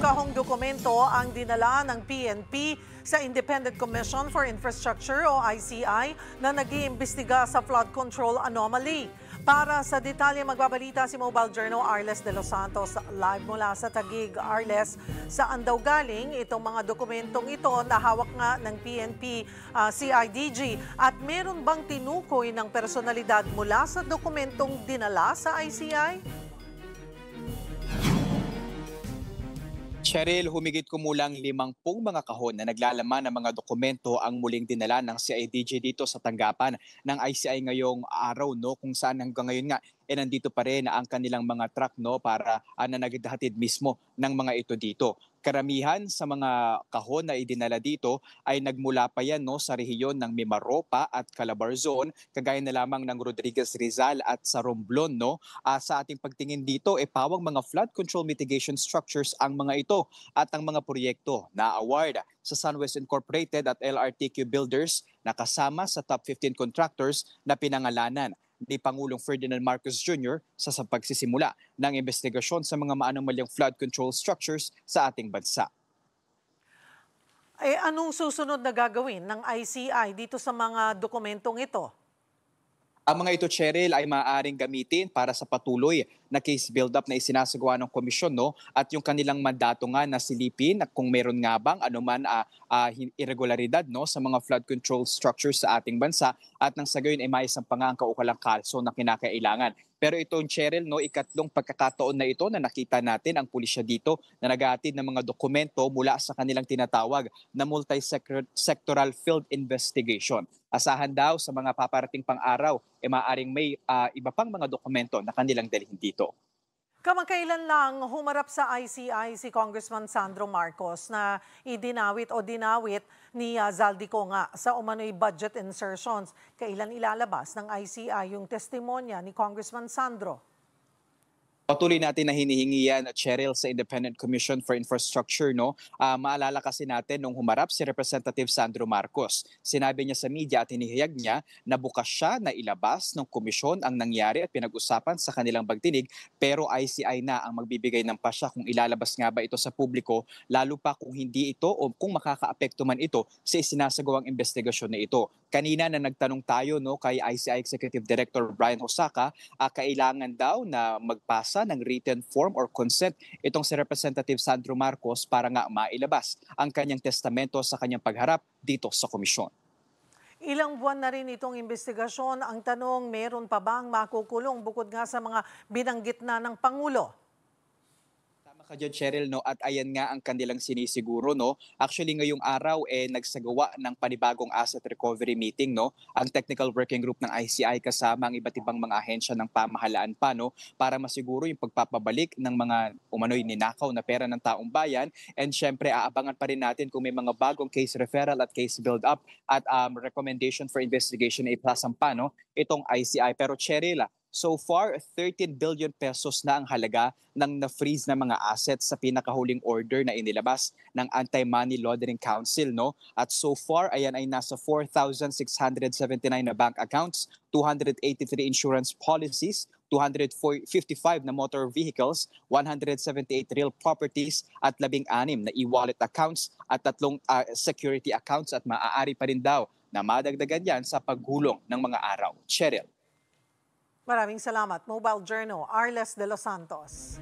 kahong dokumento ang dinala ng PNP sa Independent Commission for Infrastructure o ICI na nag-iimbestiga sa flood control anomaly. Para sa detalye, magbabalita si Mobile Journal Arles de los Santos live mula sa Taguig. Arles, saan daw galing itong mga dokumentong ito na hawak nga ng PNP CIDG at meron bang tinukoy ng personalidad mula sa dokumentong dinala sa ICI? Cheryl, humigit kumulang 50 mga kahon na naglalaman ng mga dokumento ang muling dinala ng CIDG dito sa tanggapan ng ICI ngayong araw, no, kung saan hanggang ngayon nga nandito pa rin ang kanilang mga truck, no, para na naghahatid mismo ng mga ito dito. Karamihan sa mga kahon na idinala dito ay nagmula pa yan, no, sa rehiyon ng Mimaropa at Calabarzon, kagaya na lamang ng Rodriguez Rizal at sa Romblon, no. Sa ating pagtingin dito, pawang mga flood control mitigation structures ang mga ito at ang mga proyekto na award sa SunWest Incorporated at LRTQ Builders na kasama sa top 15 contractors na pinangalanan ni Pangulong Ferdinand Marcos Jr. sa pagsisimula ng investigasyon sa mga maanomalyang flood control structures sa ating bansa. Anong susunod na gagawin ng ICI dito sa mga dokumentong ito? Ang mga ito, Cheryl, ay maaaring gamitin para sa patuloy na case build-up na isinasagawa ng komisyon, no? At yung kanilang mandato nga na silipin at kung meron nga bang anuman irregularidad, no, sa mga flood control structures sa ating bansa at nang sa gayon ay maisampa nga ang kaukulang kaso na kinakailangan. Pero itong, Cheryl, no, ikatlong pagkakataon na ito na nakita natin ang pulisya dito na naghahatid ng mga dokumento mula sa kanilang tinatawag na multi-sectoral field investigation. Asahan daw sa mga paparating pang araw, maaaring may iba pang mga dokumento na kanilang dalhin dito. Kamakailan lang humarap sa ICI si Congressman Sandro Marcos na dinawit ni Zaldico nga sa umano'y budget insertions. Kailan ilalabas ng ICI yung testimonya ni Congressman Sandro? Patuloy natin na hinihingi yan, Cheryl, sa Independent Commission for Infrastructure, no? Maalala kasi natin nung humarap si Representative Sandro Marcos. Sinabi niya sa media at hinihiyag niya na bukas siya na ilabas ng komisyon ang nangyari at pinag-usapan sa kanilang pagdinig, pero ICI na ang magbibigay ng pasya kung ilalabas nga ba ito sa publiko, lalo pa kung hindi ito o kung makakaapekto man ito sa isinasagawang investigasyon na ito. Kanina na nagtanong tayo, no, kay ICI Executive Director Brian Hosaka, kailangan daw na magpasa ng written form or consent itong si Representative Sandro Marcos para nga mailabas ang kanyang testamento sa kanyang pagharap dito sa komisyon. Ilang buwan na rin itong investigasyon. Ang tanong, meron pa bang makukulong bukod nga sa mga binanggit na ng Pangulo? Ka dyan, Cheryl, no? At ayan nga ang kanilang sinisiguro, no? Actually, ngayong araw nagsagawa ng panibagong asset recovery meeting, no? Ang technical working group ng ICI kasama ang iba't ibang mga ahensya ng pamahalaan pa, no? Para masiguro yung pagpapabalik ng mga umano'y ninakaw na pera ng taong bayan. And syempre, aabangan pa rin natin kung may mga bagong case referral at case build-up at recommendation for investigation na ipasampa, no? Itong ICI. Pero Cheryl, so far, 13 billion pesos na ang halaga ng na-freeze na mga assets sa pinakahuling order na inilabas ng Anti-Money Laundering Council, no? At so far, ayan ay nasa 4,679 na bank accounts, 283 insurance policies, 255 na motor vehicles, 178 real properties at 16 na e-wallet accounts at 3 security accounts at maaari pa rin daw na madagdagan yan sa paghulong ng mga araw. Cheryl. Maraming salamat. Mobile Journal, Arles de los Santos.